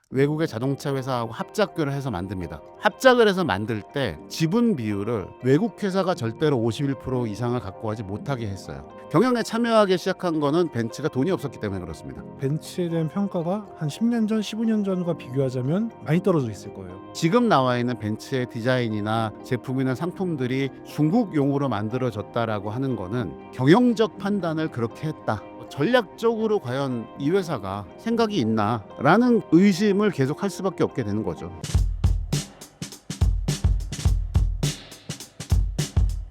외국의 자동차 회사하고 합작을 해서 만듭니다. 합작을 해서 만들 때 지분 비율을 외국 회사가 절대로 51% 이상을 갖고 가지 못하게 했어요. 경영에 참여하기 시작한 거는 벤츠가 돈이 없었기 때문에 그렇습니다. 벤츠에 대한 평가가 한 10년 전, 15년 전과 비교하자면 많이 떨어져 있을 거예요. 지금 나와 있는 벤츠의 디자인이나 제품이나 상품들이 중국용으로 만들어졌다라고 하는 거는 경영적 판단을 그렇게 했다. 전략적으로 과연 이 회사가 생각이 있나라는 의심을 계속 할 수밖에 없게 되는 거죠.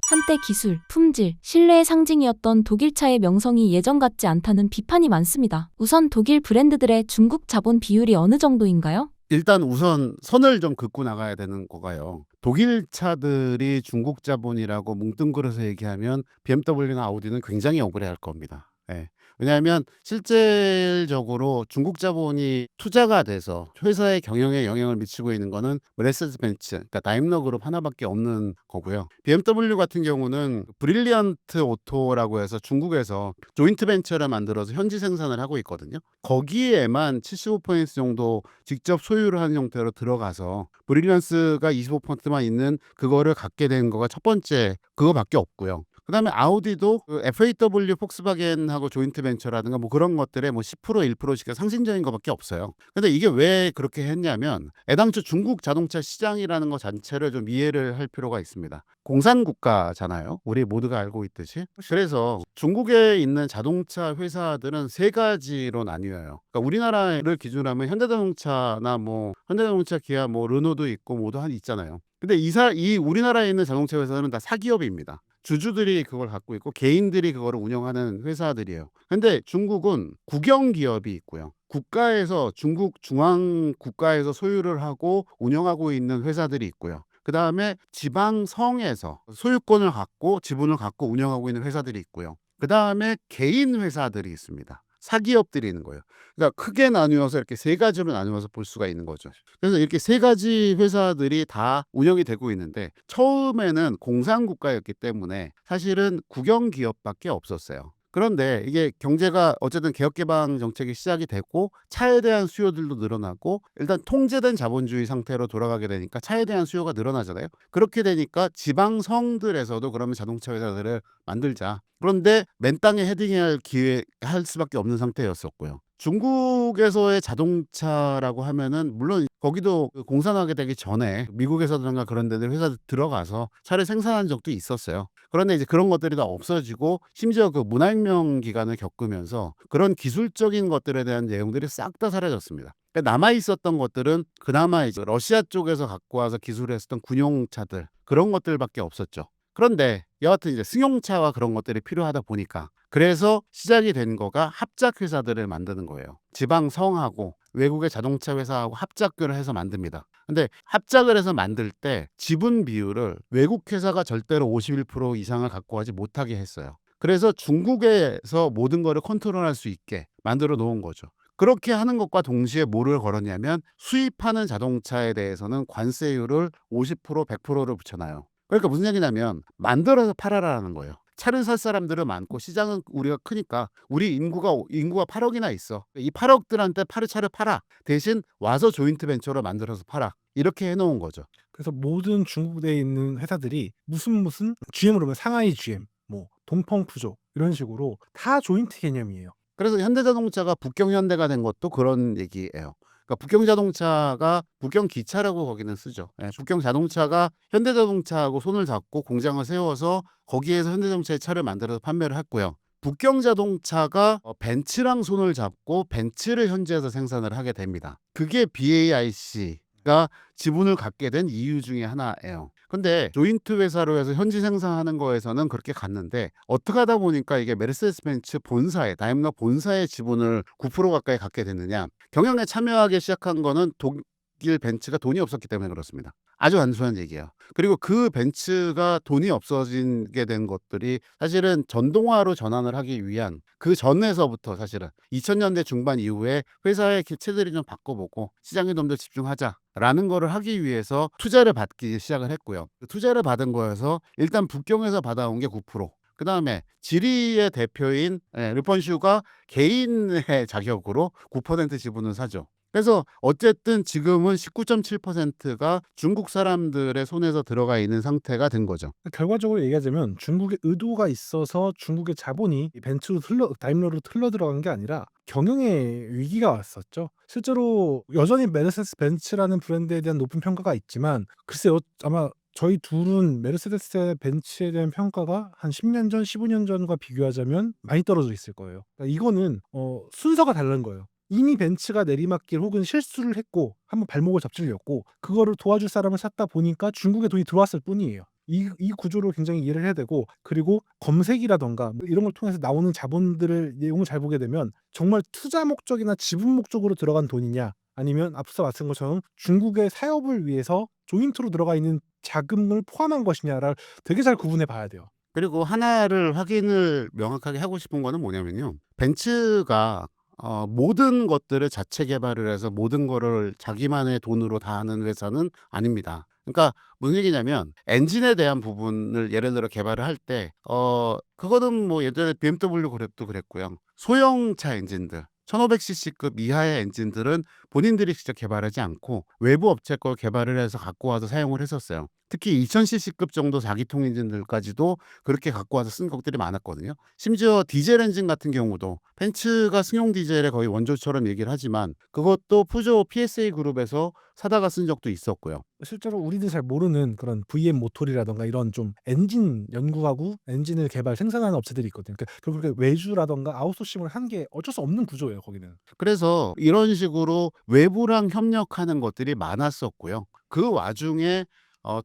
한때 기술, 품질, 신뢰의 상징이었던 독일차의 명성이 예전 같지 않다는 비판이 많습니다. 우선 독일 브랜드들의 중국 자본 비율이 어느 정도인가요? 일단 우선 선을 좀 긋고 나가야 되는 거가요. 독일 차들이 중국 자본이라고 뭉뚱그려서 얘기하면 BMW나 아우디는 굉장히 억울해할 겁니다. 예. 왜냐하면 실질적으로 중국 자본이 투자가 돼서 회사의 경영에 영향을 미치고 있는 거는 메르세데스 벤츠, 그러니까 다임러 그룹 하나밖에 없는 거고요. BMW 같은 경우는 브릴리언트 오토라고 해서 중국에서 조인트 벤처를 만들어서 현지 생산을 하고 있거든요. 거기에만 75% 정도 직접 소유를 하는 형태로 들어가서 브릴리언스가 25%만 있는 그거를 갖게 된 거가 첫 번째 그거밖에 없고요. 그다음에 아우디도 그 FAW 폭스바겐하고 조인트 벤처라든가 뭐 그런 것들에 뭐 10% 1%씩 상징적인 것밖에 없어요. 근데 이게 왜 그렇게 했냐면 애당초 중국 자동차 시장이라는 것 자체를 좀 이해를 할 필요가 있습니다. 공산 국가잖아요. 우리 모두가 알고 있듯이. 그래서 중국에 있는 자동차 회사들은 세 가지로 나뉘어요. 그러니까 우리나라를 기준으로 하면 현대자동차나 뭐 현대자동차, 기아, 뭐 르노도 있고 모두 한 있잖아요. 근데 이 우리나라에 있는 자동차 회사는 다 사기업입니다. 주주들이 그걸 갖고 있고 개인들이 그거를 운영하는 회사들이에요. 근데 중국은 국영 기업이 있고요. 국가에서 중국 중앙 국가에서 소유를 하고 운영하고 있는 회사들이 있고요. 그다음에 지방성에서 소유권을 갖고 지분을 갖고 운영하고 있는 회사들이 있고요. 그다음에 개인 회사들이 있습니다. 사기업들이 있는 거예요. 그러니까 크게 나누어서 이렇게 세 가지로 나누어서 볼 수가 있는 거죠. 그래서 이렇게 세 가지 회사들이 다 운영이 되고 있는데 처음에는 공산국가였기 때문에 사실은 국영기업밖에 없었어요. 그런데 이게 경제가 어쨌든 개혁개방 정책이 시작이 됐고 차에 대한 수요들도 늘어나고 일단 통제된 자본주의 상태로 돌아가게 되니까 차에 대한 수요가 늘어나잖아요. 그렇게 되니까 지방성들에서도 그러면 자동차 회사들을 만들자. 그런데 맨 땅에 헤딩할 기회 할 수밖에 없는 상태였었고요. 중국에서의 자동차라고 하면은 물론 거기도 그 공산화가 되기 전에 미국에서든가 그런 데들 회사들 들어가서 차를 생산한 적도 있었어요. 그런데 이제 그런 것들이 다 없어지고 심지어 그 문화혁명 기간을 겪으면서 그런 기술적인 것들에 대한 내용들이 싹 다 사라졌습니다. 그러니까 남아 있었던 것들은 그나마 이제 러시아 쪽에서 갖고 와서 기술을 했었던 군용차들 그런 것들밖에 없었죠. 그런데 여하튼 이제 승용차와 그런 것들이 필요하다 보니까 그래서 시작이 된 거가 합작 회사들을 만드는 거예요. 지방 성하고 외국의 자동차 회사하고 합작을 해서 만듭니다. 근데 합작을 해서 만들 때 지분 비율을 외국 회사가 절대로 51% 이상을 갖고 가지 못하게 했어요. 그래서 중국에서 모든 거를 컨트롤할 수 있게 만들어 놓은 거죠. 그렇게 하는 것과 동시에 뭐를 걸었냐면 수입하는 자동차에 대해서는 관세율을 50%, 100%를 붙여놔요. 그러니까 무슨 얘기냐면 만들어서 팔아라라는 거예요. 차를 살 사람들은 많고 시장은 우리가 크니까 우리 인구가 8억이나 있어. 이 8억들한테 차를 팔아. 대신 와서 조인트 벤처로 만들어서 팔아. 이렇게 해놓은 거죠. 그래서 모든 중국에 있는 회사들이 무슨 GM으로 보면 상하이 GM, 뭐 동펑푸조 이런 식으로 다 조인트 개념이에요. 그래서 현대자동차가 북경현대가 된 것도 그런 얘기예요. 그러니까 북경자동차가 북경기차라고 거기는 쓰죠. 예, 북경자동차가 현대자동차하고 손을 잡고 공장을 세워서 거기에서 현대자동차의 차를 만들어서 판매를 했고요. 북경자동차가 벤츠랑 손을 잡고 벤츠를 현지에서 생산을 하게 됩니다. 그게 BAIC가 지분을 갖게 된 이유 중에 하나예요. 근데 조인트 회사로 해서 현지 생산하는 거에서는 그렇게 갔는데 어떻게 하다 보니까 이게 메르세데스 벤츠 본사에 다임러 본사의 지분을 9% 가까이 갖게 됐느냐. 경영에 참여하기 시작한 거는 독일 벤츠가 돈이 없었기 때문에 그렇습니다. 아주 단순한 얘기예요. 그리고 그 벤츠가 돈이 없어지게 된 것들이 사실은 전동화로 전환을 하기 위한 그 전에서부터 사실은 2000년대 중반 이후에 회사의 체질이 좀 바꿔보고 시장에 좀 더 집중하자라는 거를 하기 위해서 투자를 받기 시작을 했고요. 그 투자를 받은 거에서 일단 북경에서 받아온 게 9%. 그 다음에 지리의 대표인 르펀슈가 개인의 자격으로 9% 지분을 사죠. 그래서 어쨌든 지금은 19.7%가 중국 사람들의 손에서 들어가 있는 상태가 된 거죠. 결과적으로 얘기하자면 중국의 의도가 있어서 중국의 자본이 이 다임러로 흘러 들어간 게 아니라 경영의 위기가 왔었죠. 실제로 여전히 메르세데스 벤츠라는 브랜드에 대한 높은 평가가 있지만 글쎄요, 아마 저희 둘은 메르세데스 벤츠에 대한 평가가 한 10년 전, 15년 전과 비교하자면 많이 떨어져 있을 거예요. 그러니까 이거는 순서가 다른 거예요. 이미 벤츠가 내리막길 혹은 실수를 했고 한번 발목을 접질렸고 그거를 도와줄 사람을 찾다 보니까 중국에 돈이 들어왔을 뿐이에요. 이 구조를 굉장히 이해를 해야 되고, 그리고 검색이라던가 뭐 이런 걸 통해서 나오는 자본들을 내용을 잘 보게 되면 정말 투자 목적이나 지분 목적으로 들어간 돈이냐, 아니면 앞서 말씀한 것처럼 중국의 사업을 위해서 조인트로 들어가 있는 자금을 포함한 것이냐를 되게 잘 구분해 봐야 돼요. 그리고 하나를 확인을 명확하게 하고 싶은 거는 뭐냐면요. 벤츠가 모든 것들을 자체 개발을 해서 모든 거를 자기만의 돈으로 다 하는 회사는 아닙니다. 그러니까 무슨 얘기냐면 엔진에 대한 부분을 예를 들어 개발을 할 때 그거는 뭐 예전에 BMW 그랩도 그랬고요. 소형차 엔진들 1500cc급 이하의 엔진들은 본인들이 직접 개발하지 않고 외부 업체 걸 개발을 해서 갖고 와서 사용을 했었어요. 특히 2000cc급 정도 4기통 엔진들까지도 그렇게 갖고 와서 쓴 것들이 많았거든요. 심지어 디젤 엔진 같은 경우도 벤츠가 승용 디젤의 거의 원조처럼 얘기를 하지만 그것도 푸조 PSA 그룹에서 사다가 쓴 적도 있었고요. 실제로 우리들이 잘 모르는 그런 VM 모터리라던가 이런 좀 엔진 연구하고 엔진을 개발 생산하는 업체들이 있거든요. 그러니까 결국 외주라던가 아웃소싱을 한 게 어쩔 수 없는 구조예요, 거기는. 그래서 이런 식으로 외부랑 협력하는 것들이 많았었고요. 그 와중에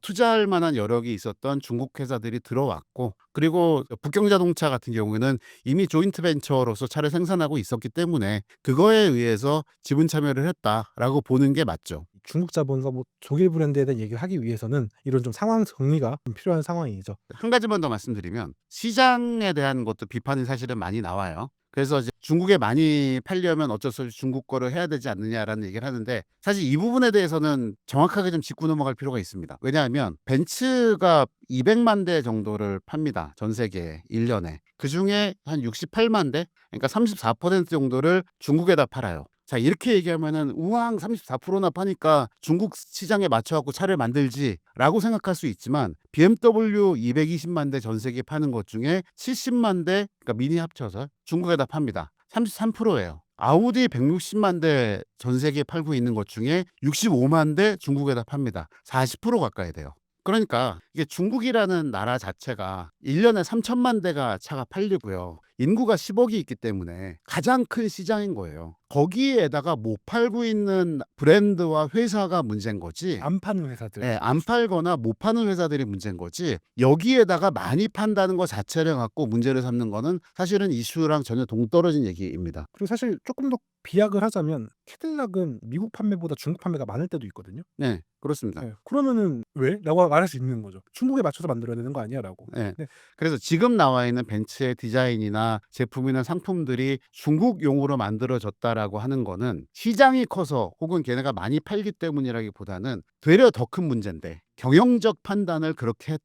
투자할 만한 여력이 있었던 중국 회사들이 들어왔고, 그리고 북경자동차 같은 경우에는 이미 조인트 벤처로서 차를 생산하고 있었기 때문에 그거에 의해서 지분 참여를 했다라고 보는 게 맞죠. 중국 자본과 뭐 독일 브랜드에 대한 얘기를 하기 위해서는 이런 좀 상황 정리가 좀 필요한 상황이죠. 한 가지만 더 말씀드리면 시장에 대한 것도 비판이 사실은 많이 나와요. 그래서 이제 중국에 많이 팔려면 어쩔 수 없이 중국 거를 해야 되지 않느냐라는 얘기를 하는데, 사실 이 부분에 대해서는 정확하게 좀 짚고 넘어갈 필요가 있습니다. 왜냐하면 벤츠가 200만 대 정도를 팝니다. 전 세계에 1년에. 그중에 한 68만 대, 그러니까 34% 정도를 중국에다 팔아요. 자, 이렇게 얘기하면은 우왕 34%나 파니까 중국 시장에 맞춰갖고 차를 만들지라고 생각할 수 있지만, BMW 220만 대 전 세계에 파는 것 중에 70만 대, 그러니까 미니 합쳐서 중국에다 팝니다. 33%예요. 아우디 160만 대 전 세계에 팔고 있는 것 중에 65만 대 중국에다 팝니다. 40% 가까이 돼요. 그러니까 이게 중국이라는 나라 자체가 1년에 3천만 대가 차가 팔리고요. 인구가 10억이 있기 때문에 가장 큰 시장인 거예요. 거기에다가 못 팔고 있는 브랜드와 회사가 문제인 거지. 안 파는 회사들. 네, 안 팔거나 못 파는 회사들이 문제인 거지. 여기에다가 많이 판다는 것 자체를 갖고 문제를 삼는 거는 사실은 이슈랑 전혀 동떨어진 얘기입니다. 그리고 사실 조금 더 비약을 하자면 캐딜락은 미국 판매보다 중국 판매가 많을 때도 있거든요. 네, 그렇습니다. 네. 그러면은 왜? 라고 말할 수 있는 거죠. 중국에 맞춰서 만들어야 되는 거 아니야? 라고. 네. 네. 그래서 지금 나와 있는 벤츠의 디자인이나 제품이나 상품들이 중국용으로 만들어졌다라고 하는 거는 시장이 커서 혹은 걔네가 많이 팔기 때문이라기보다는 되려 더 큰 문제인데 경영적 판단을 그렇게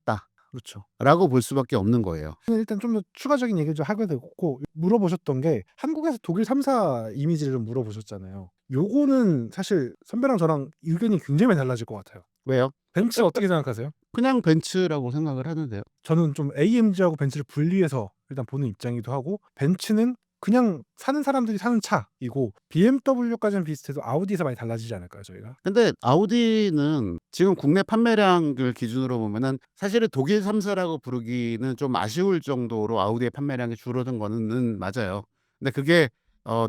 그렇죠. 했다라고 볼 수밖에 없는 거예요. 일단 좀 더 추가적인 얘기를 좀 하게 되고, 물어보셨던 게 한국에서 독일 3사 이미지를 좀 물어보셨잖아요. 요거는 사실 선배랑 저랑 의견이 굉장히 많이 달라질 것 같아요. 왜요? 벤츠 어떻게 생각하세요? 그냥 벤츠라고 생각을 하는데요. 저는 좀 AMG하고 벤츠를 분리해서 일단 보는 입장이기도 하고, 벤츠는 그냥 사는 사람들이 사는 차이고 BMW까지는 비슷해도 아우디에서 많이 달라지지 않을까요, 저희가? 근데 아우디는 지금 국내 판매량을 기준으로 보면은 사실은 독일 3사라고 부르기는 좀 아쉬울 정도로 아우디의 판매량이 줄어든 거는 맞아요. 근데 그게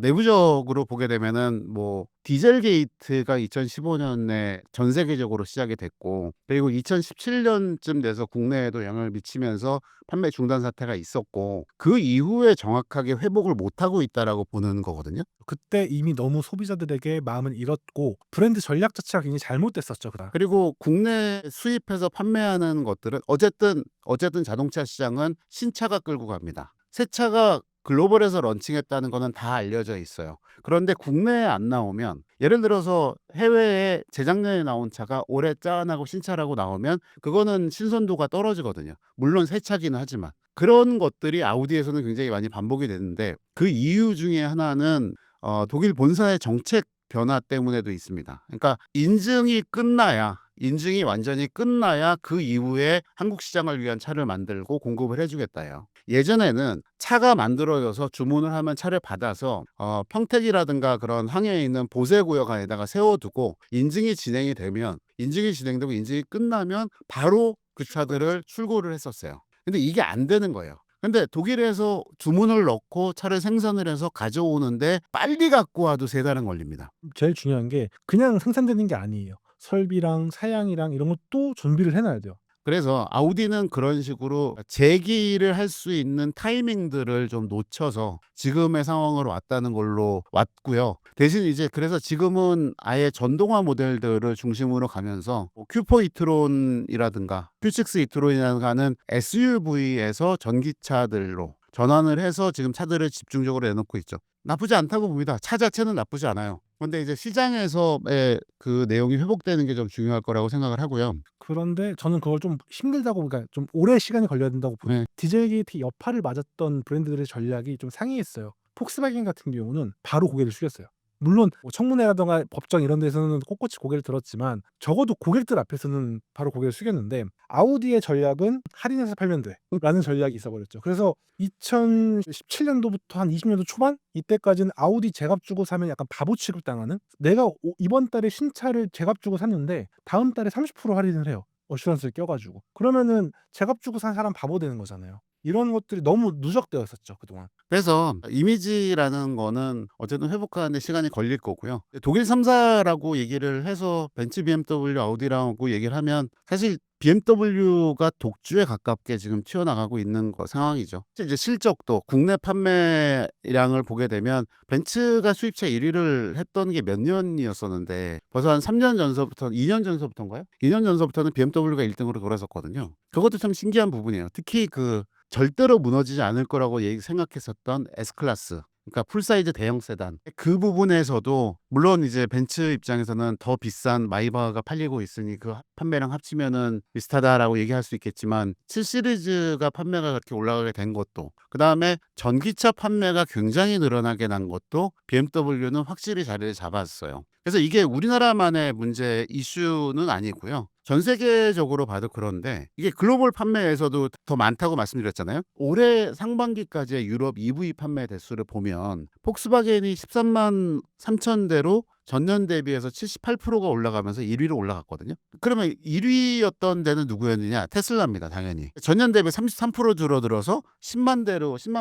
내부적으로 보게 되면은 뭐 디젤 게이트가 2015년에 전 세계적으로 시작이 됐고, 그리고 2017년쯤 돼서 국내에도 영향을 미치면서 판매 중단 사태가 있었고, 그 이후에 정확하게 회복을 못하고 있다라고 보는 거거든요. 그때 이미 너무 소비자들에게 마음을 잃었고 브랜드 전략 자체가 굉장히 잘못됐었죠, 그다. 그리고 국내 수입해서 판매하는 것들은 어쨌든 자동차 시장은 신차가 끌고 갑니다. 새 차가 글로벌에서 런칭했다는 거는 다 알려져 있어요. 그런데 국내에 안 나오면, 예를 들어서 해외에 재작년에 나온 차가 올해 짠하고 신차라고 나오면 그거는 신선도가 떨어지거든요. 물론 새 차기는 하지만. 그런 것들이 아우디에서는 굉장히 많이 반복이 되는데, 그 이유 중에 하나는 독일 본사의 정책 변화 때문에도 있습니다. 그러니까 인증이 완전히 끝나야 그 이후에 한국 시장을 위한 차를 만들고 공급을 해주겠다요. 예전에는 차가 만들어져서 주문을 하면 차를 받아서 평택이라든가 그런 항해에 있는 보세구역 안에다가 세워두고 인증이 진행되고 인증이 끝나면 바로 그 차들을 출고를 했었어요. 근데 이게 안 되는 거예요. 근데 독일에서 주문을 넣고 차를 생산을 해서 가져오는데 빨리 갖고 와도 3달은 걸립니다. 제일 중요한 게 그냥 생산되는 게 아니에요. 설비랑 사양이랑 이런 것도 준비를 해 놔야 돼요. 그래서 아우디는 그런 식으로 재기를 할 수 있는 타이밍들을 좀 놓쳐서 지금의 상황으로 왔다는 걸로 왔고요. 대신 이제 그래서 지금은 아예 전동화 모델들을 중심으로 가면서 큐포 이트론이라든가 q6 이트론이라든가 하는 SUV에서 전기차들로 전환을 해서 지금 차들을 집중적으로 내놓고 있죠. 나쁘지 않다고 봅니다. 차 자체는 나쁘지 않아요. 근데 이제 시장에서의 그 내용이 회복되는 게 좀 중요할 거라고 생각을 하고요. 그런데 저는 그걸 좀 힘들다고, 그러니까 좀 오래 시간이 걸려야 된다고 네. 디젤 게이트 여파를 맞았던 브랜드들의 전략이 좀 상이했어요. 폭스바겐 같은 경우는 바로 고개를 숙였어요. 물론 뭐 청문회라든가 법정 이런 데서는 꼿꼿이 고개를 들었지만 적어도 고객들 앞에서는 바로 고개를 숙였는데, 아우디의 전략은 할인해서 팔면 돼라는 전략이 있어버렸죠. 그래서 2017년도부터 한 20년도 초반 이때까지는 아우디 제값 주고 사면 약간 바보 취급당하는, 내가 이번 달에 신차를 제값 주고 샀는데 다음 달에 30% 할인을 해요. 어슈런스를 껴가지고. 그러면은 제값 주고 산 사람 바보 되는 거잖아요. 이런 것들이 너무 누적되어 있었죠, 그동안. 그래서 이미지라는 거는 어쨌든 회복하는데 시간이 걸릴 거고요. 독일 3사라고 얘기를 해서 벤츠, BMW, 아우디라고 얘기를 하면 사실 BMW가 독주에 가깝게 지금 튀어나가고 있는 상황이죠. 이제 실적도 국내 판매량을 보게 되면 벤츠가 수입차 1위를 했던 게 몇 년이었었는데 벌써 한 3년 전서부터 2년 전서부터인가요? 2년 전서부터는 BMW가 1등으로 돌아섰거든요. 그것도 참 신기한 부분이에요. 특히 그 절대로 무너지지 않을 거라고 생각했었던 S클래스, 그러니까 풀사이즈 대형 세단, 그 부분에서도 물론 이제 벤츠 입장에서는 더 비싼 마이바흐가 팔리고 있으니 그 판매량 합치면은 비슷하다라고 얘기할 수 있겠지만 7 시리즈가 판매가 그렇게 올라가게 된 것도, 그 다음에 전기차 판매가 굉장히 늘어나게 난 것도 BMW는 확실히 자리를 잡았어요. 그래서 이게 우리나라만의 문제 이슈는 아니고요. 전 세계적으로 봐도 그런데 이게 글로벌 판매에서도 더 많다고 말씀드렸잖아요. 올해 상반기까지의 유럽 EV 판매 대수를 보면 폭스바겐이 13만 3천 대로 전년 대비해서 78%가 올라가면서 1위로 올라갔거든요. 그러면 1위였던 데는 누구였느냐? 테슬라입니다, 당연히. 전년 대비 33% 줄어들어서 10만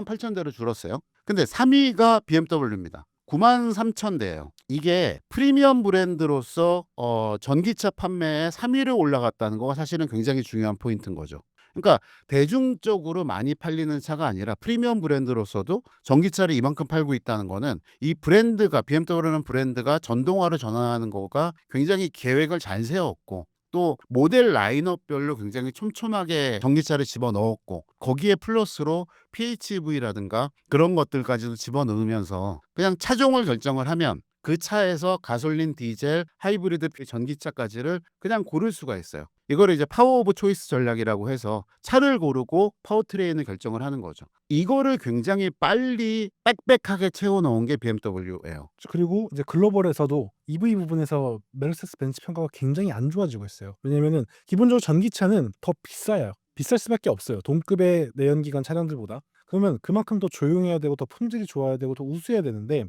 8천 대로 줄었어요. 근데 3위가 BMW입니다. 9만 3천 대예요. 이게 프리미엄 브랜드로서 전기차 판매에 3위를 올라갔다는 거가 사실은 굉장히 중요한 포인트인 거죠. 그러니까 대중적으로 많이 팔리는 차가 아니라 프리미엄 브랜드로서도 전기차를 이만큼 팔고 있다는 거는 이 브랜드가, BMW라는 브랜드가 전동화로 전환하는 거가 굉장히 계획을 잘 세웠고, 또 모델 라인업별로 굉장히 촘촘하게 전기차를 집어넣었고, 거기에 플러스로 PHEV라든가 그런 것들까지도 집어넣으면서 그냥 차종을 결정을 하면 그 차에서 가솔린, 디젤, 하이브리드, 전기차까지를 그냥 고를 수가 있어요. 이거를 이제 파워 오브 초이스 전략이라고 해서 차를 고르고 파워트레인을 결정을 하는 거죠. 이거를 굉장히 빨리 빽빽하게 채워넣은 게 BMW예요. 그리고 이제 글로벌에서도 EV 부분에서 메르세데스 벤츠 평가가 굉장히 안 좋아지고 있어요. 왜냐면은 기본적으로 전기차는 더 비싸요. 비쌀 수밖에 없어요, 동급의 내연기관 차량들보다. 그러면 그만큼 더 조용해야 되고 더 품질이 좋아야 되고 더 우수해야 되는데,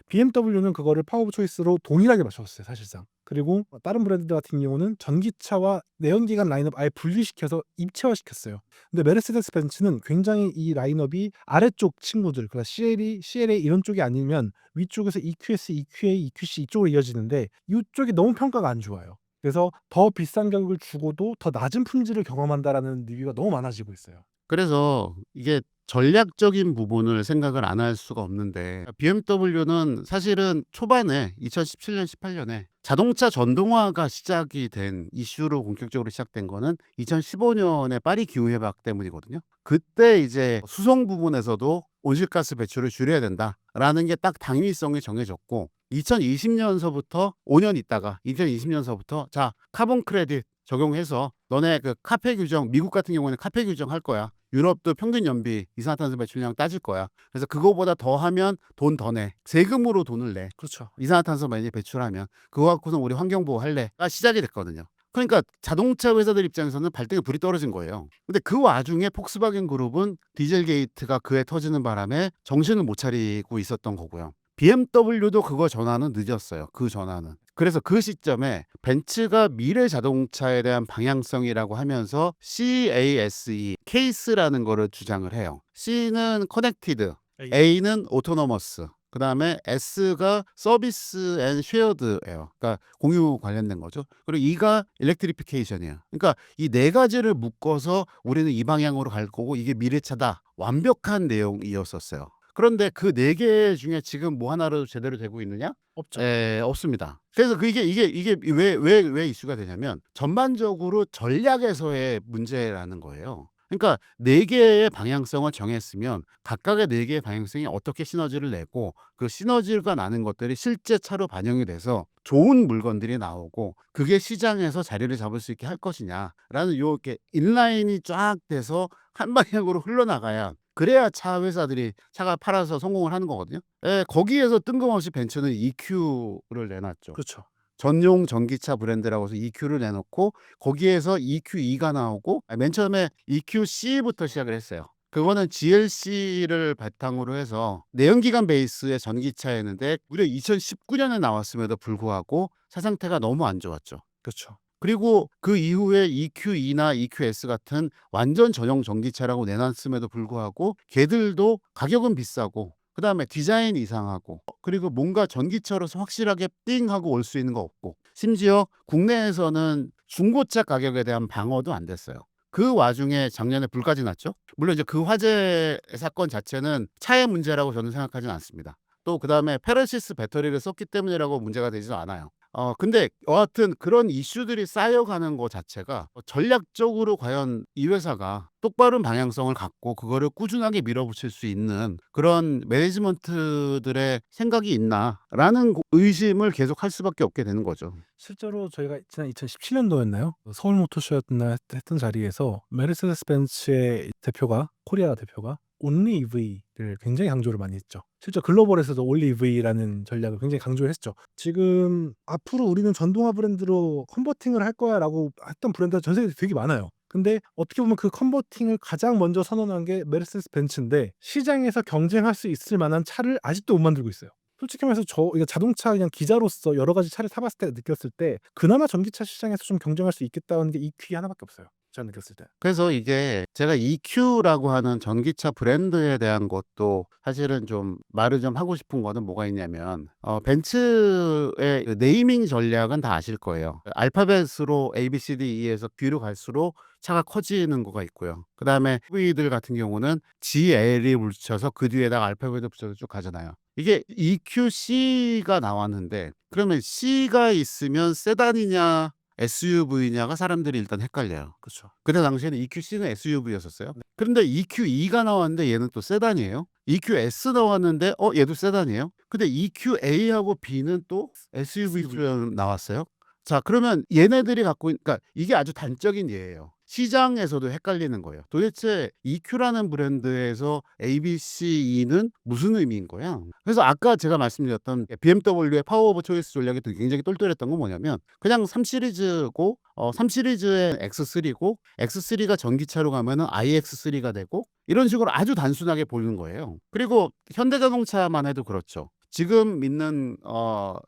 BMW는 그거를 파워 오브 초이스로 동일하게 맞췄어요, 사실상. 그리고 다른 브랜드 같은 경우는 전기차와 내연기관 라인업 아예 분리시켜서 입체화시켰어요. 근데 메르세데스 벤츠는 굉장히 이 라인업이 아래쪽 친구들, 그러니까 CLA 이런 쪽이 아니면 위쪽에서 EQS, EQA, EQC 이쪽으로 이어지는데 이쪽이 너무 평가가 안 좋아요. 그래서 더 비싼 가격을 주고도 더 낮은 품질을 경험한다라는 리뷰가 너무 많아지고 있어요. 그래서 이게 전략적인 부분을 생각을 안 할 수가 없는데, BMW는 사실은 초반에 2017년, 18년에 자동차 전동화가 시작이 된 이슈로 본격적으로 시작된 거는 2015년에 파리 기후협약 때문이거든요. 그때 이제 수송 부분에서도 온실가스 배출을 줄여야 된다라는 게 딱 당위성이 정해졌고, 2020년서부터 5년 있다가 2020년서부터 자, 카본 크레딧 적용해서 너네 그 카페 규정, 미국 같은 경우에는 카페 규정 할 거야. 유럽도 평균 연비 이산화탄소 배출량 따질 거야. 그래서 그거보다 더 하면 돈 더 내. 세금으로 돈을 내. 그렇죠. 이산화탄소 많이 배출하면 그거 갖고서 우리 환경보호 할래가 시작이 됐거든요. 그러니까 자동차 회사들 입장에서는 발등에 불이 떨어진 거예요. 근데 그 와중에 폭스바겐 그룹은 디젤 게이트가 그에 터지는 바람에 정신을 못 차리고 있었던 거고요. BMW도 그거 전환은 늦었어요. 그 전환은. 그래서 그 시점에 벤츠가 미래 자동차에 대한 방향성이라고 하면서 CASE, 케이스라는 거를 주장을 해요. C는 커넥티드, A는 오토노머스, 그 다음에 S가 서비스 앤 쉐어드예요. 그러니까 공유 관련된 거죠. 그리고 E가 일렉트리피케이션이에요. 그러니까 이 네 가지를 묶어서 우리는 이 방향으로 갈 거고 이게 미래차다. 완벽한 내용이었었어요. 그런데 그 네 개 중에 지금 뭐 하나로 제대로 되고 있느냐? 없죠. 없습니다. 그래서 이게 왜 이슈가 되냐면 전반적으로 전략에서의 문제라는 거예요. 그러니까 네 개의 방향성을 정했으면 각각의 네 개의 방향성이 어떻게 시너지를 내고 그 시너지가 나는 것들이 실제 차로 반영이 돼서 좋은 물건들이 나오고 그게 시장에서 자리를 잡을 수 있게 할 것이냐라는 요렇게 인라인이 쫙 돼서 한 방향으로 흘러나가야 그래야 차 회사들이 차가 팔아서 성공을 하는 거거든요. 거기에서 뜬금없이 벤츠는 EQ를 내놨죠. 그렇죠. 전용 전기차 브랜드라고 해서 EQ를 내놓고 거기에서 EQE가 나오고 맨 처음에 EQC부터 시작을 했어요. 그거는 GLC를 바탕으로 해서 내연기관 베이스의 전기차였는데 무려 2019년에 나왔음에도 불구하고 차 상태가 너무 안 좋았죠. 그렇죠. 그리고 그 이후에 EQE나 EQS 같은 완전 전용 전기차라고 내놨음에도 불구하고 걔들도 가격은 비싸고 그다음에 디자인 이상하고 그리고 뭔가 전기차로서 확실하게 띵 하고 올 수 있는 거 없고 심지어 국내에서는 중고차 가격에 대한 방어도 안 됐어요. 그 와중에 작년에 불까지 났죠. 물론 이제 그 화재 사건 자체는 차의 문제라고 저는 생각하지는 않습니다. 또 그다음에 페르시스 배터리를 썼기 때문이라고 문제가 되지도 않아요. 근데 여하튼 그런 이슈들이 쌓여가는 것 자체가 전략적으로 과연 이 회사가 똑바른 방향성을 갖고 그거를 꾸준하게 밀어붙일 수 있는 그런 매니지먼트들의 생각이 있나라는 의심을 계속 할 수밖에 없게 되는 거죠. 실제로 저희가 지난 2017년도였나요? 서울 모터쇼였나 했던 자리에서 메르세데스 벤츠의 대표가 코리아 대표가 온리 EV를 굉장히 강조를 많이 했죠. 실제 글로벌에서도 온리 EV라는 전략을 굉장히 강조했죠. 지금 앞으로 우리는 전동화 브랜드로 컨버팅을 할 거야라고 했던 브랜드가 전 세계에 되게 많아요. 근데 어떻게 보면 그 컨버팅을 가장 먼저 선언한 게 메르세데스 벤츠인데 시장에서 경쟁할 수 있을 만한 차를 아직도 못 만들고 있어요. 솔직히 말해서 이거 자동차 그냥 기자로서 여러 가지 차를 타봤을 때 느꼈을 때 그나마 전기차 시장에서 좀 경쟁할 수 있겠다는 게 EQ 하나밖에 없어요. 제가 느꼈을 때. 그래서 이게 제가 EQ라고 하는 전기차 브랜드에 대한 것도 사실은 좀 말을 좀 하고 싶은 거는 뭐가 있냐면 벤츠의 그 네이밍 전략은 다 아실 거예요. 알파벳으로 A, B, C, D, E에서 Q로 갈수록 차가 커지는 거가 있고요. 그 다음에 EV들 같은 경우는 GL이 붙여서 그 뒤에다가 알파벳을 붙여서 쭉 가잖아요. 이게 EQC가 나왔는데 그러면 C가 있으면 세단이냐 SUV냐가 사람들이 일단 헷갈려요. 그렇죠. 그때 당시에는 EQC는 SUV였었어요. 그런데 EQE가 나왔는데 얘는 또 세단이에요. EQS 나왔는데 얘도 세단이에요. 근데 EQA하고 B는 또 SUV로 나왔어요. 자, 그러면 얘네들이 그러니까 이게 아주 단적인 예예요. 시장에서도 헷갈리는 거예요. 도대체 EQ라는 브랜드에서 A, B, C, E는 무슨 의미인 거야? 그래서 아까 제가 말씀드렸던 BMW의 파워 오브 초이스 전략이 굉장히 똘똘했던 건 뭐냐면 그냥 3시리즈고 3시리즈의 X3고 X3가 전기차로 가면은 iX3가 되고 이런 식으로 아주 단순하게 보는 거예요. 그리고 현대자동차만 해도 그렇죠. 지금 있는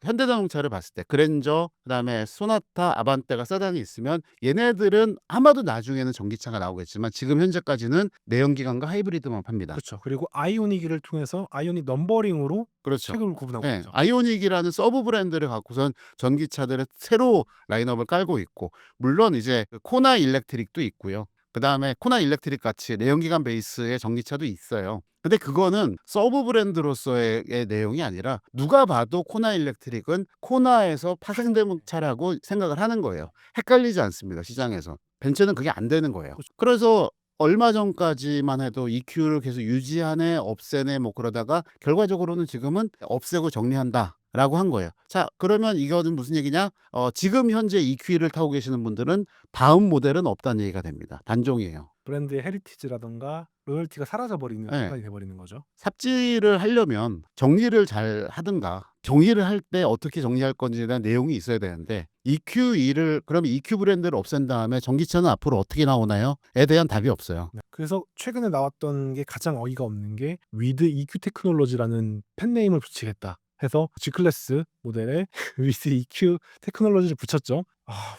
현대자동차를 봤을 때 그랜저, 그다음에 소나타, 아반떼가 세단이 있으면 얘네들은 아마도 나중에는 전기차가 나오겠지만 지금 현재까지는 내연기관과 하이브리드만 팝니다. 그렇죠. 그리고 아이오닉을 통해서 아이오닉 넘버링으로 그렇죠. 책을 구분하고 네, 있죠. 아이오닉이라는 서브 브랜드를 갖고선 전기차들의 새로 라인업을 깔고 있고 물론 이제 코나 일렉트릭도 있고요. 그다음에 코나 일렉트릭 같이 내연기관 베이스의 전기차도 있어요. 근데 그거는 서브 브랜드로서의 내용이 아니라 누가 봐도 코나 일렉트릭은 코나에서 파생된 차라고 생각을 하는 거예요. 헷갈리지 않습니다. 시장에서. 벤츠는 그게 안 되는 거예요. 그래서 얼마 전까지만 해도 EQ를 계속 유지하네, 없애네 뭐 그러다가 결과적으로는 지금은 없애고 정리한다. 라고 한 거예요. 자, 그러면 이거는 무슨 얘기냐? 지금 현재 EQ를 타고 계시는 분들은 다음 모델은 없다는 얘기가 됩니다. 단종이에요. 브랜드의 헤리티지라든가 로열티가 사라져버리는 네. 순간이 돼버리는 거죠. 삽질을 하려면 정리를 잘 하든가 정리를 할 때 어떻게 정리할 건지에 대한 내용이 있어야 되는데 EQ2를 그럼 EQ 브랜드를 없앤 다음에 전기차는 앞으로 어떻게 나오나요? 에 대한 답이 없어요. 네. 그래서 최근에 나왔던 게 가장 어이가 없는 게 위드 EQ 테크놀로지라는 팬네임을 붙이겠다 해서 G클래스 모델에 위드 EQ 테크놀로지를 붙였죠.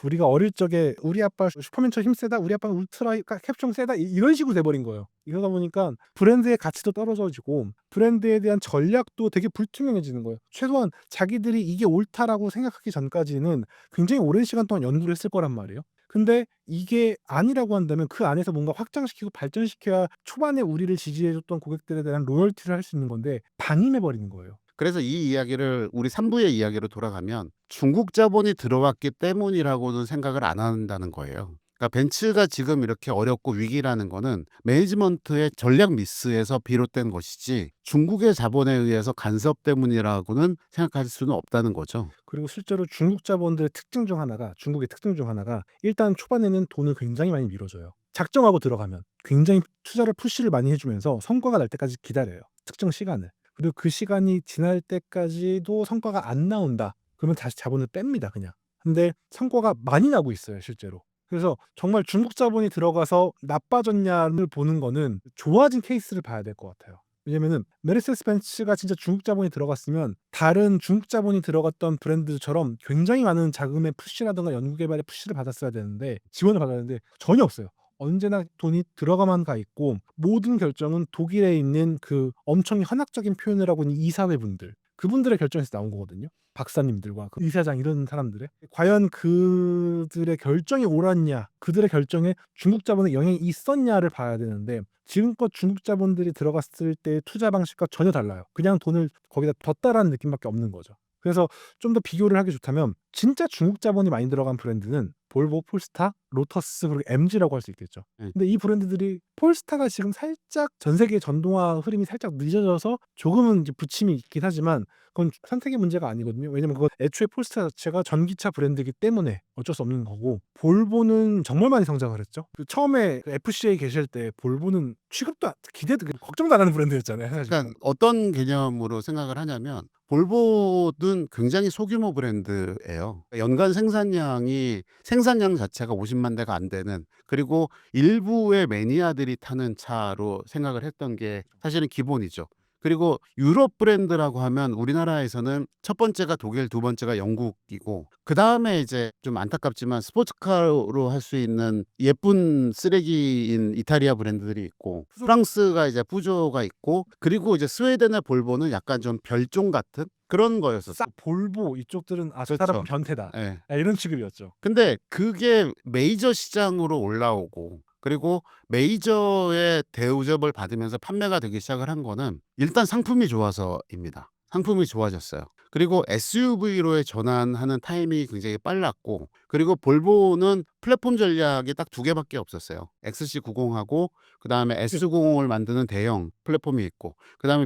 우리가 어릴 적에 우리 아빠 슈퍼맨처럼 힘 세다, 우리 아빠는 울트라 캡처 세다 이런 식으로 돼버린 거예요. 이러다 보니까 브랜드의 가치도 떨어져지고 브랜드에 대한 전략도 되게 불투명해지는 거예요. 최소한 자기들이 이게 옳다라고 생각하기 전까지는 굉장히 오랜 시간 동안 연구를 했을 거란 말이에요. 근데 이게 아니라고 한다면 그 안에서 뭔가 확장시키고 발전시켜야 초반에 우리를 지지해줬던 고객들에 대한 로열티를 할 수 있는 건데 방임해버리는 거예요. 그래서 이 이야기를 우리 3부의 이야기로 돌아가면 중국 자본이 들어왔기 때문이라고는 생각을 안 한다는 거예요. 그러니까 벤츠가 지금 이렇게 어렵고 위기라는 거는 매니지먼트의 전략 미스에서 비롯된 것이지 중국의 자본에 의해서 간섭 때문이라고는 생각할 수는 없다는 거죠. 그리고 실제로 중국 자본들의 중국의 특징 중 하나가 일단 초반에는 돈을 굉장히 많이 밀어줘요. 작정하고 들어가면 굉장히 투자를 푸시를 많이 해주면서 성과가 날 때까지 기다려요. 특정 시간을. 그리고 그 시간이 지날 때까지도 성과가 안 나온다. 그러면 다시 자본을 뺍니다, 그냥. 근데 성과가 많이 나고 있어요, 실제로. 그래서 정말 중국 자본이 들어가서 나빠졌냐를 보는 거는 좋아진 케이스를 봐야 될 것 같아요. 왜냐면은 메르세데스 벤츠가 진짜 중국 자본이 들어갔으면 다른 중국 자본이 들어갔던 브랜드처럼 굉장히 많은 자금의 푸시라든가 연구 개발의 푸시를 받았어야 되는데 지원을 받아야 되는데 전혀 없어요. 언제나 돈이 들어가만 가 있고 모든 결정은 독일에 있는 그 엄청 현학적인 표현을 하고 있는 이사회분들 그분들의 결정에서 나온 거거든요. 박사님들과 그 이사장 이런 사람들의 과연 그들의 결정이 옳았냐, 그들의 결정에 중국 자본의 영향이 있었냐를 봐야 되는데 지금껏 중국 자본들이 들어갔을 때의 투자 방식과 전혀 달라요. 그냥 돈을 거기다 뒀다라는 느낌밖에 없는 거죠. 그래서 좀 더 비교를 하기 좋다면 진짜 중국 자본이 많이 들어간 브랜드는 볼보, 폴스타, 로터스 그리고 MG라고 할 수 있겠죠. 근데 이 브랜드들이 폴스타가 지금 살짝 전 세계 전동화 흐름이 살짝 늦어져서 조금은 이제 부침이 있긴 하지만 그건 선택의 문제가 아니거든요. 왜냐면 그건 애초에 폴스타 자체가 전기차 브랜드이기 때문에 어쩔 수 없는 거고 볼보는 정말 많이 성장을 했죠. 그 처음에 그 FCA 계실 때 볼보는 취급도 기대도 걱정도 안 하는 브랜드였잖아요. 사실. 그러니까 어떤 개념으로 생각을 하냐면 볼보는 굉장히 소규모 브랜드예요. 연간 생산량 자체가 50만 대가 안 되는 그리고 일부의 매니아들이 타는 차로 생각을 했던 게 사실은 기본이죠. 그리고 유럽 브랜드라고 하면 우리나라에서는 첫 번째가 독일, 두 번째가 영국이고 그다음에 이제 좀 안타깝지만 스포츠카로 할 수 있는 예쁜 쓰레기인 이탈리아 브랜드들이 있고 프랑스가 이제 푸조가 있고 그리고 이제 스웨덴의 볼보는 약간 좀 별종 같은 그런 거였었어요. 싹 볼보 이쪽들은 아스타라 그렇죠. 변태다. 예. 이런 취급이었죠. 근데 그게 메이저 시장으로 올라오고 그리고 메이저의 대우접을 받으면서 판매가 되기 시작을 한 거는 일단 상품이 좋아서입니다. 상품이 좋아졌어요. 그리고 SUV로의 전환하는 타이밍이 굉장히 빨랐고 그리고 볼보는 플랫폼 전략이 딱 두 개밖에 없었어요. XC90하고 그다음에 S90을 만드는 대형 플랫폼이 있고 그다음에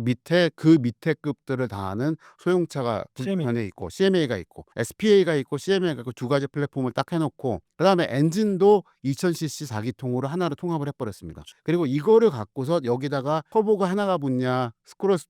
그 밑에 급들을 다하는 소형차가 불편에 있고 CMA가 있고 SPA가 있고 CMA가 있고 두 가지 플랫폼을 딱 해놓고 그다음에 엔진도 2000cc 4기통으로 하나로 통합을 해버렸습니다. 그리고 이거를 갖고서 여기다가 터보가 하나가 붙냐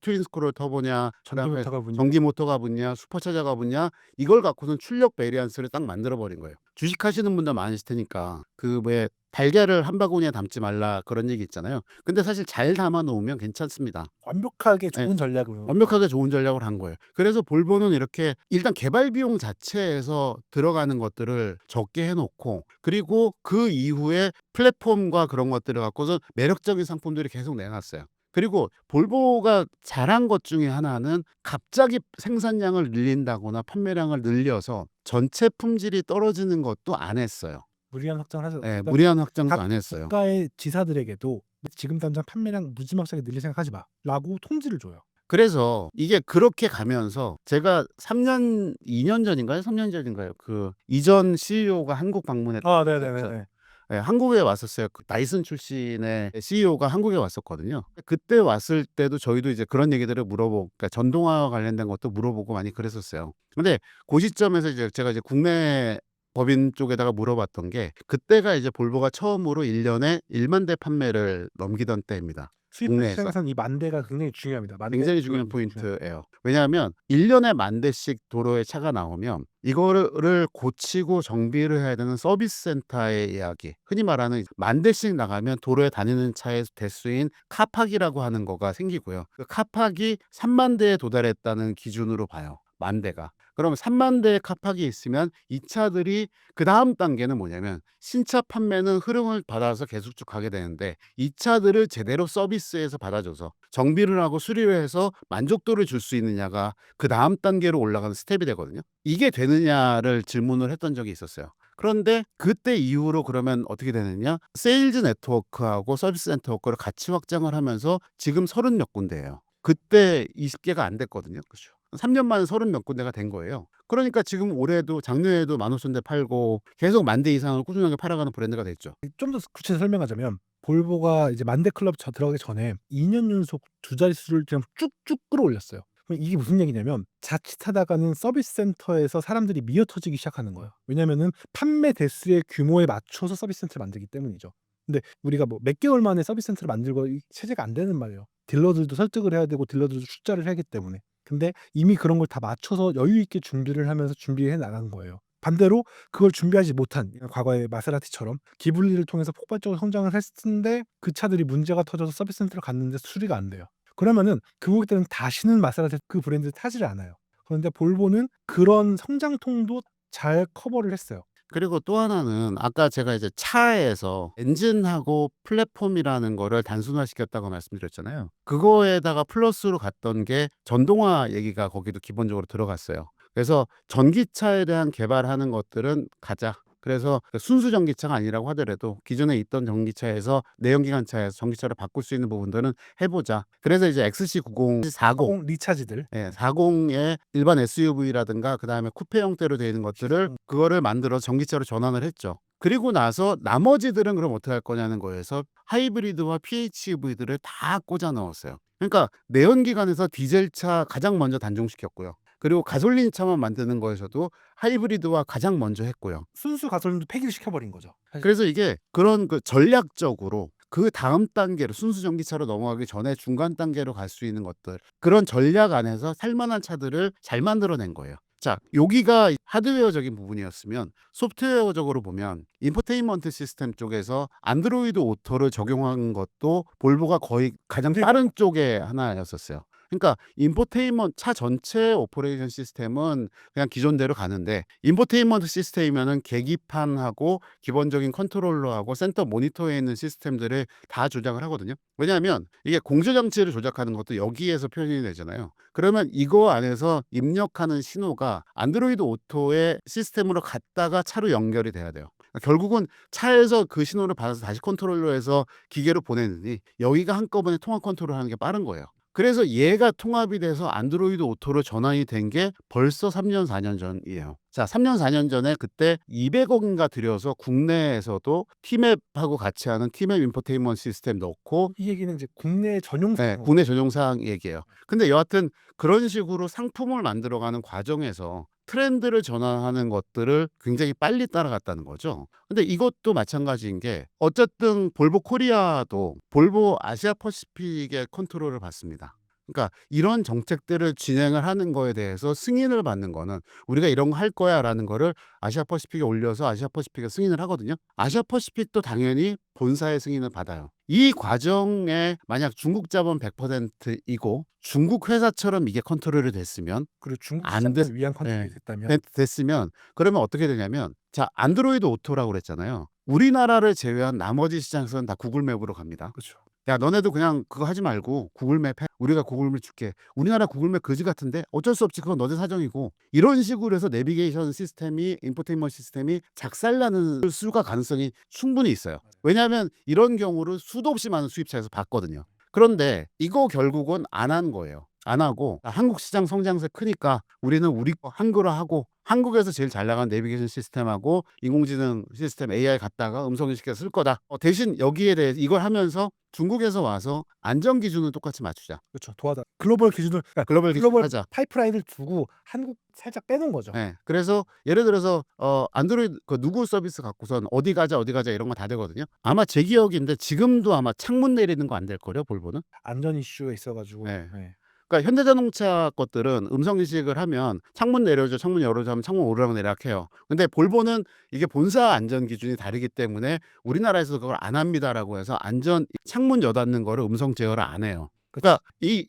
트윈 스크롤 터보냐 그다음에 전기 모터가 붙냐 슈퍼차저가 붙냐 이걸 갖고선 출력 베리안스를 딱 만들어버린 거예요. 주식하시는 분들 많으실 테니까 그 왜 달걀을 한 바구니에 담지 말라 그런 얘기 있잖아요. 근데 사실 잘 담아 놓으면 괜찮습니다. 완벽하게 좋은 전략으로. 완벽하게 좋은 전략을 한 거예요. 그래서 볼보는 이렇게 일단 개발 비용 자체에서 들어가는 것들을 적게 해놓고 그리고 그 이후에 플랫폼과 그런 것들을 갖고서 매력적인 상품들이 계속 내놨어요. 그리고 볼보가 잘한 것 중에 하나는 갑자기 생산량을 늘린다거나 판매량을 늘려서 전체 품질이 떨어지는 것도 안 했어요. 무리한 확장을 하죠. 네, 무리한 확장도 안 했어요. 국가의 지사들에게도 지금 당장 판매량 무지막지하게 늘릴 생각하지 마라고 통지를 줘요. 그래서 이게 그렇게 가면서 제가 2년 전인가요? 3년 전인가요? 그 이전 CEO가 한국 방문했던 네네네. 네, 한국에 왔었어요. 그 다이슨 출신의 CEO가 한국에 왔었거든요. 그때 왔을 때도 저희도 이제 그런 얘기들을 물어보고, 그러니까 전동화와 관련된 것도 물어보고 많이 그랬었어요. 근데 그 시점에서 이제 제가 이제 국내 법인 쪽에다가 물어봤던 게 그때가 이제 볼보가 처음으로 1년에 1만 대 판매를 넘기던 때입니다. 수입 국내에서. 시장에서는 이 만대가 굉장히 중요합니다. 만대 굉장히 중요한 중요해요. 포인트예요. 왜냐하면 1년에 1만 대씩 도로에 차가 나오면 이거를 고치고 정비를 해야 되는 서비스 센터의 이야기. 흔히 말하는 1만 대씩 나가면 도로에 다니는 차의 대수인 카팍이라고 하는 거가 생기고요. 그 카팍이 3만 대에 도달했다는 기준으로 봐요. 1만 대가. 그럼 3만 대의 카팍이 있으면 이 차들이 그다음 단계는 뭐냐면 신차 판매는 흐름을 받아서 계속 쭉 가게 되는데 이 차들을 제대로 서비스에서 받아줘서 정비를 하고 수리를 해서 만족도를 줄 수 있느냐가 그다음 단계로 올라가는 스텝이 되거든요. 이게 되느냐를 질문을 했던 적이 있었어요. 그런데 그때 이후로 그러면 어떻게 되느냐? 세일즈 네트워크하고 서비스 네트워크를 같이 확장을 하면서 지금 30 몇 군데예요. 그때 20개가 안 됐거든요. 그렇죠. 3년 만에 30 몇 군데가 된 거예요. 그러니까 지금 올해도 작년에도 15,000대 팔고 계속 10,000대 이상을 꾸준하게 팔아가는 브랜드가 됐죠. 좀 더 구체적으로 설명하자면 볼보가 이제 만대 클럽 들어가기 전에 2년 연속 두 자릿수를 그냥 쭉쭉 끌어올렸어요. 그럼 이게 무슨 얘기냐면 자칫하다가는 서비스 센터에서 사람들이 미어터지기 시작하는 거예요. 왜냐면은 판매 대수의 규모에 맞춰서 서비스 센터를 만들기 때문이죠. 근데 우리가 뭐 몇 개월 만에 서비스 센터를 만들고 이 체제가 안 되는 말이에요. 딜러들도 설득을 해야 되고 딜러들도 숫자를 해야 하기 때문에. 근데 이미 그런 걸 다 맞춰서 여유 있게 준비를 하면서 준비해 나간 거예요. 반대로 그걸 준비하지 못한 과거의 마세라티처럼 기블리를 통해서 폭발적으로 성장을 했는데 그 차들이 문제가 터져서 서비스 센터를 갔는데 수리가 안 돼요. 그러면은 그 고객들은 다시는 마세라티 그 브랜드를 타지를 않아요. 그런데 볼보는 그런 성장통도 잘 커버를 했어요. 그리고 또 하나는 아까 제가 이제 차에서 엔진하고 플랫폼이라는 거를 단순화시켰다고 말씀드렸잖아요. 그거에다가 플러스로 갔던 게 전동화 얘기가 거기도 기본적으로 들어갔어요. 그래서 전기차에 대한 개발하는 것들은 가자. 그래서 순수 전기차가 아니라고 하더라도 기존에 있던 전기차에서 내연기관차에서 전기차로 바꿀 수 있는 부분들은 해보자. 그래서 이제 XC90, 40 리차지들. 예, 40의 일반 SUV라든가 그다음에 쿠페 형태로 되어 있는 것들을 그거를 만들어 전기차로 전환을 했죠. 그리고 나서 나머지들은 그럼 어떻게 할 거냐는 거에서 하이브리드와 PHEV들을 다 꽂아 넣었어요. 그러니까 내연기관에서 디젤차 가장 먼저 단종시켰고요. 그리고 가솔린 차만 만드는 거에서도 하이브리드와 가장 먼저 했고요. 순수 가솔린도 폐기를 시켜버린 거죠. 그래서 이게 그런 그 전략적으로 그 다음 단계로 순수 전기차로 넘어가기 전에 중간 단계로 갈 수 있는 것들 그런 전략 안에서 살만한 차들을 잘 만들어낸 거예요. 자, 여기가 하드웨어적인 부분이었으면 소프트웨어적으로 보면 인포테인먼트 시스템 쪽에서 안드로이드 오토를 적용한 것도 볼보가 거의 가장 빠른 쪽에 하나였었어요. 그러니까 인포테인먼트 차 전체 오퍼레이션 시스템은 그냥 기존대로 가는데 인포테인먼트 시스템이면은 계기판하고 기본적인 컨트롤러하고 센터 모니터에 있는 시스템들을 다 조작을 하거든요. 왜냐하면 이게 공조 장치를 조작하는 것도 여기에서 표현이 되잖아요. 그러면 이거 안에서 입력하는 신호가 안드로이드 오토의 시스템으로 갔다가 차로 연결이 돼야 돼요. 결국은 차에서 그 신호를 받아서 다시 컨트롤러에서 기계로 보내느니 여기가 한꺼번에 통합 컨트롤하는 게 빠른 거예요. 그래서 얘가 통합이 돼서 안드로이드 오토로 전환이 된 게 벌써 3년 4년 전이에요. 자, 3년 4년 전에 그때 200억인가 들여서 국내에서도 티맵하고 같이 하는 티맵 인포테인먼트 시스템 넣고 이 얘기는 이제 국내 전용 네, 국내 전용 사항 얘기예요. 근데 여하튼 그런 식으로 상품을 만들어가는 과정에서 트렌드를 전환하는 것들을 굉장히 빨리 따라갔다는 거죠. 근데 이것도 마찬가지인 게 어쨌든 볼보 코리아도 볼보 아시아 퍼시픽의 컨트롤을 받습니다. 그러니까 이런 정책들을 진행을 하는 거에 대해서 승인을 받는 거는 우리가 이런 거 할 거야라는 거를 아시아 퍼시픽에 올려서 아시아 퍼시픽에 승인을 하거든요. 아시아 퍼시픽도 당연히 본사의 승인을 받아요. 이 과정에 만약 중국 자본 100%이고 중국 회사처럼 이게 컨트롤이 됐으면 그리고 중국 안 시장을 됐- 위한 컨텐츠가 네. 됐다면 됐으면 그러면 어떻게 되냐면 자 안드로이드 오토라고 그랬잖아요. 우리나라를 제외한 나머지 시장에서는 다 구글맵으로 갑니다. 그렇죠. 야 너네도 그냥 그거 하지 말고 구글맵 해. 우리가 구글맵 줄게. 우리나라 구글맵 거지 같은데 어쩔 수 없지. 그건 너네 사정이고. 이런 식으로 해서 내비게이션 시스템이 인포테인먼트 시스템이 작살나는 수가 가능성이 충분히 있어요. 왜냐하면 이런 경우를 수도 없이 많은 수입차에서 봤거든요. 그런데 이거 결국은 안 한 거예요. 안 하고 한국 시장 성장세 크니까 우리는 우리 거 한글화 하고 한국에서 제일 잘 나가는 내비게이션 시스템하고 인공지능 시스템 AI 갖다가 음성인식해서 쓸 거다. 대신 여기에 대해 이걸 하면서 중국에서 와서 안전 기준은 똑같이 맞추자. 그렇죠. 도와다. 글로벌 기준을 그러니까 글로벌 기준 글로벌 하자. 파이프라인을 두고 한국 살짝 빼놓은 거죠. 예. 그래서 예를 들어서 안드로이드 그 누구 서비스 갖고선 어디 가자 이런 거 다 되거든요. 아마 제 기억인데 지금도 아마 창문 내리는 거 안 될 걸요, 볼보는? 안전 이슈가 있어 가지고. 네. 네. 그러니까 현대자동차 것들은 음성 인식을 하면 창문 내려줘, 창문 열어줘 하면 창문 오르락 내리락 해요. 근데 볼보는 이게 본사 안전 기준이 다르기 때문에 우리나라에서 그걸 안 합니다라고 해서 안전 창문 여닫는 거를 음성 제어를 안 해요. 그러니까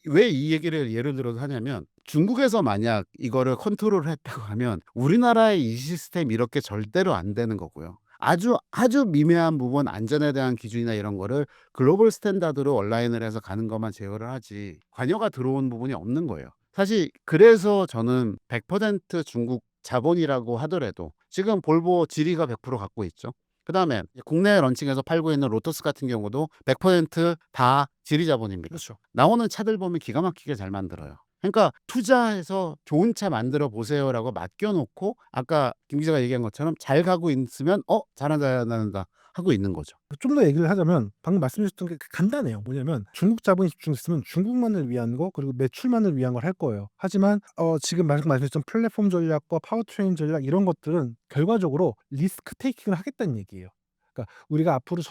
왜 이 얘기를 예를 들어서 하냐면 중국에서 만약 이거를 컨트롤을 했다고 하면 우리나라의 이 시스템 이렇게 절대로 안 되는 거고요. 아주 미묘한 부분 안전에 대한 기준이나 이런 거를 글로벌 스탠다드로 온라인을 해서 가는 것만 제어를 하지 관여가 들어온 부분이 없는 거예요. 사실 그래서 저는 100% 중국 자본이라고 하더라도 지금 볼보 지리가 100% 갖고 있죠. 그다음에 국내에 런칭해서 팔고 있는 로터스 같은 경우도 100%다 지리 자본입니다. 그렇죠. 나오는 차들 보면 기가 막히게 잘 만들어요. 그러니까 투자해서 좋은 차 만들어 보세요라고 맡겨놓고 아까 김 기자가 얘기한 것처럼 잘 가고 있으면 잘한다 하고 있는 거죠. 좀 더 얘기를 하자면 방금 말씀하셨던 게 간단해요. 뭐냐면 중국 자본이 집중했으면 중국만을 위한 거 그리고 매출만을 위한 걸 할 거예요. 하지만 지금 말씀하셨던 플랫폼 전략과 파워트레인 전략 이런 것들은 결과적으로 리스크 테이킹을 하겠다는 얘기예요. 그러니까 우리가 앞으로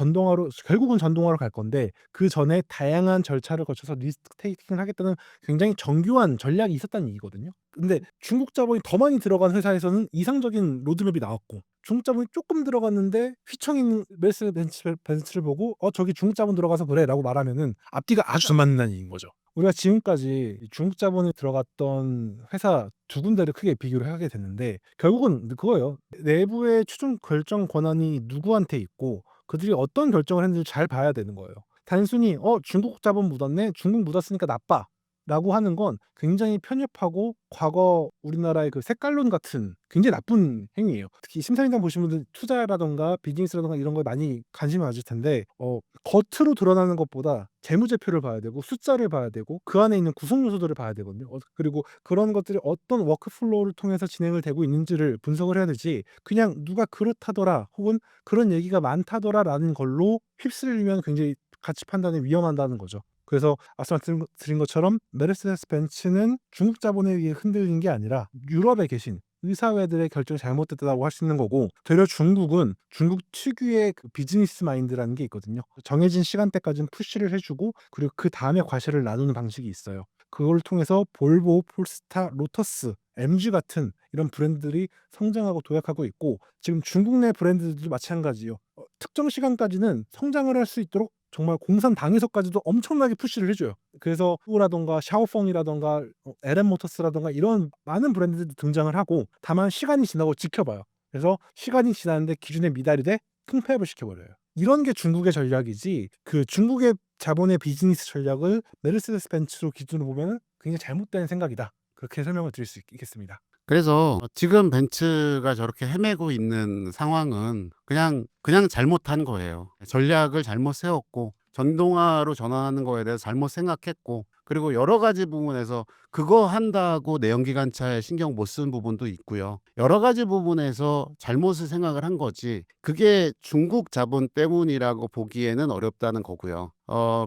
결국은 전동화로 갈 건데 그 전에 다양한 절차를 거쳐서 리스크 테이킹을 하겠다는 굉장히 정교한 전략이 있었다는 얘기거든요. 근데 중국 자본이 더 많이 들어간 회사에서는 이상적인 로드맵이 나왔고 중국 자본이 조금 들어갔는데 휘청 있는 메르세데스 벤츠를 보고 저기 중국 자본 들어가서 그래라고 말하면은 앞뒤가 아주 안 맞는다는 얘기인 거죠. 우리가 지금까지 중국 자본이 들어갔던 회사 두 군데를 크게 비교를 하게 됐는데 결국은 그거예요. 내부의 최종 결정 권한이 누구한테 있고 그들이 어떤 결정을 했는지 잘 봐야 되는 거예요. 단순히 중국 자본 묻었네. 중국 묻었으니까 나빠. 라고 하는 건 굉장히 편협하고 과거 우리나라의 그 색깔론 같은 굉장히 나쁜 행위예요. 특히 심사위원 보신 분들 투자라든가 비즈니스라든가 이런 거에 많이 관심이 많으실 텐데 겉으로 드러나는 것보다 재무제표를 봐야 되고 숫자를 봐야 되고 그 안에 있는 구성 요소들을 봐야 되거든요. 그리고 그런 것들이 어떤 워크플로우를 통해서 진행을 되고 있는지를 분석을 해야 되지 그냥 누가 그렇다더라 혹은 그런 얘기가 많다더라라는 걸로 휩쓸리면 굉장히 가치 판단이 위험하다는 거죠. 그래서 아까 말씀드린 것처럼 메르세데스 벤츠는 중국 자본에 의해 흔들린 게 아니라 유럽에 계신 의사회들의 결정이 잘못됐다고 할 수 있는 거고 되려 중국은 중국 특유의 그 비즈니스 마인드라는 게 있거든요. 정해진 시간대까지는 푸시를 해주고 그리고 그 다음에 과실을 나누는 방식이 있어요. 그걸 통해서 볼보, 폴스타, 로터스, MG 같은 이런 브랜드들이 성장하고 도약하고 있고 지금 중국 내 브랜드들도 마찬가지요. 특정 시간까지는 성장을 할 수 있도록 정말 공산 당에서까지도 엄청나게 푸시를 해줘요. 그래서 후라던가 샤오펑이라던가 LM 모터스라던가 이런 많은 브랜드들도 등장을 하고 다만 시간이 지나고 지켜봐요. 그래서 시간이 지났는데 기준에 미달이 돼 킹패업을 시켜버려요. 이런 게 중국의 전략이지 그 중국의 자본의 비즈니스 전략을 메르세데스 벤츠로 기준으로 보면 굉장히 잘못된 생각이다. 그렇게 설명을 드릴 수 있겠습니다. 그래서 지금 벤츠가 저렇게 헤매고 있는 상황은 그냥 잘못한 거예요. 전략을 잘못 세웠고 전동화로 전환하는 거에 대해서 잘못 생각했고 그리고 여러 가지 부분에서 그거 한다고 내연기관차에 신경 못 쓴 부분도 있고요. 여러 가지 부분에서 잘못을 생각을 한 거지 그게 중국 자본 때문이라고 보기에는 어렵다는 거고요.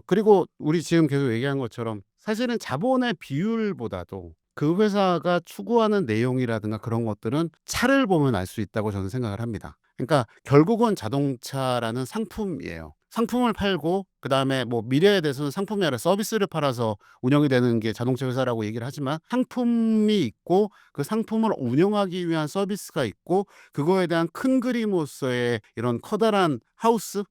그리고 우리 지금 계속 얘기한 것처럼 사실은 자본의 비율보다도 그 회사가 추구하는 내용이라든가 그런 것들은 차를 보면 알 수 있다고 저는 생각을 합니다. 그러니까 결국은 자동차라는 상품이에요. 상품을 팔고 그다음에 뭐 미래에 대해서는 상품이 아니라 서비스를 팔아서 운영이 되는 게 자동차 회사라고 얘기를 하지만 상품이 있고 그 상품을 운영하기 위한 서비스가 있고 그거에 대한 큰 그림으로서의 이런 커다란 하우스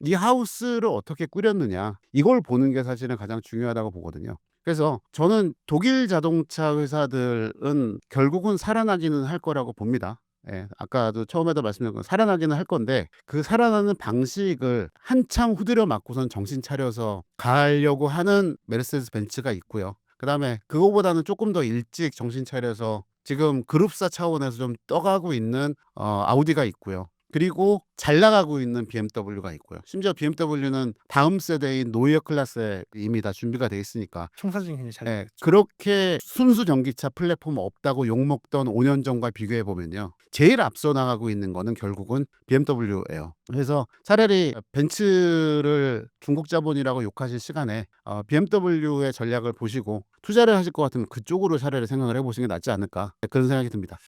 이 하우스를 어떻게 꾸렸느냐 이걸 보는 게 사실은 가장 중요하다고 보거든요. 그래서 저는 독일 자동차 회사들은 결국은 살아나기는 할 거라고 봅니다. 예, 아까도 처음에도 말씀드린 건 살아나기는 할 건데 그 살아나는 방식을 한참 후들여 맞고선 정신 차려서 가려고 하는 메르세데스 벤츠가 있고요. 그다음에 그거보다는 조금 더 일찍 정신 차려서 지금 그룹사 차원에서 좀 떠가고 있는 아우디가 있고요. 그리고 잘 나가고 있는 BMW가 있고요. 심지어 BMW는 다음 세대인 노이어 클래스에 이미 다 준비가 돼 있으니까 청사진 굉장히 잘 예, 그렇게 순수 전기차 플랫폼 없다고 욕먹던 5년 전과 비교해 보면요. 제일 앞서 나가고 있는 거는 결국은 BMW예요. 그래서 차라리 벤츠를 중국 자본이라고 욕하실 시간에 BMW의 전략을 보시고 투자를 하실 것 같으면 그쪽으로 차라리 생각을 해보시는 게 낫지 않을까 그런 생각이 듭니다.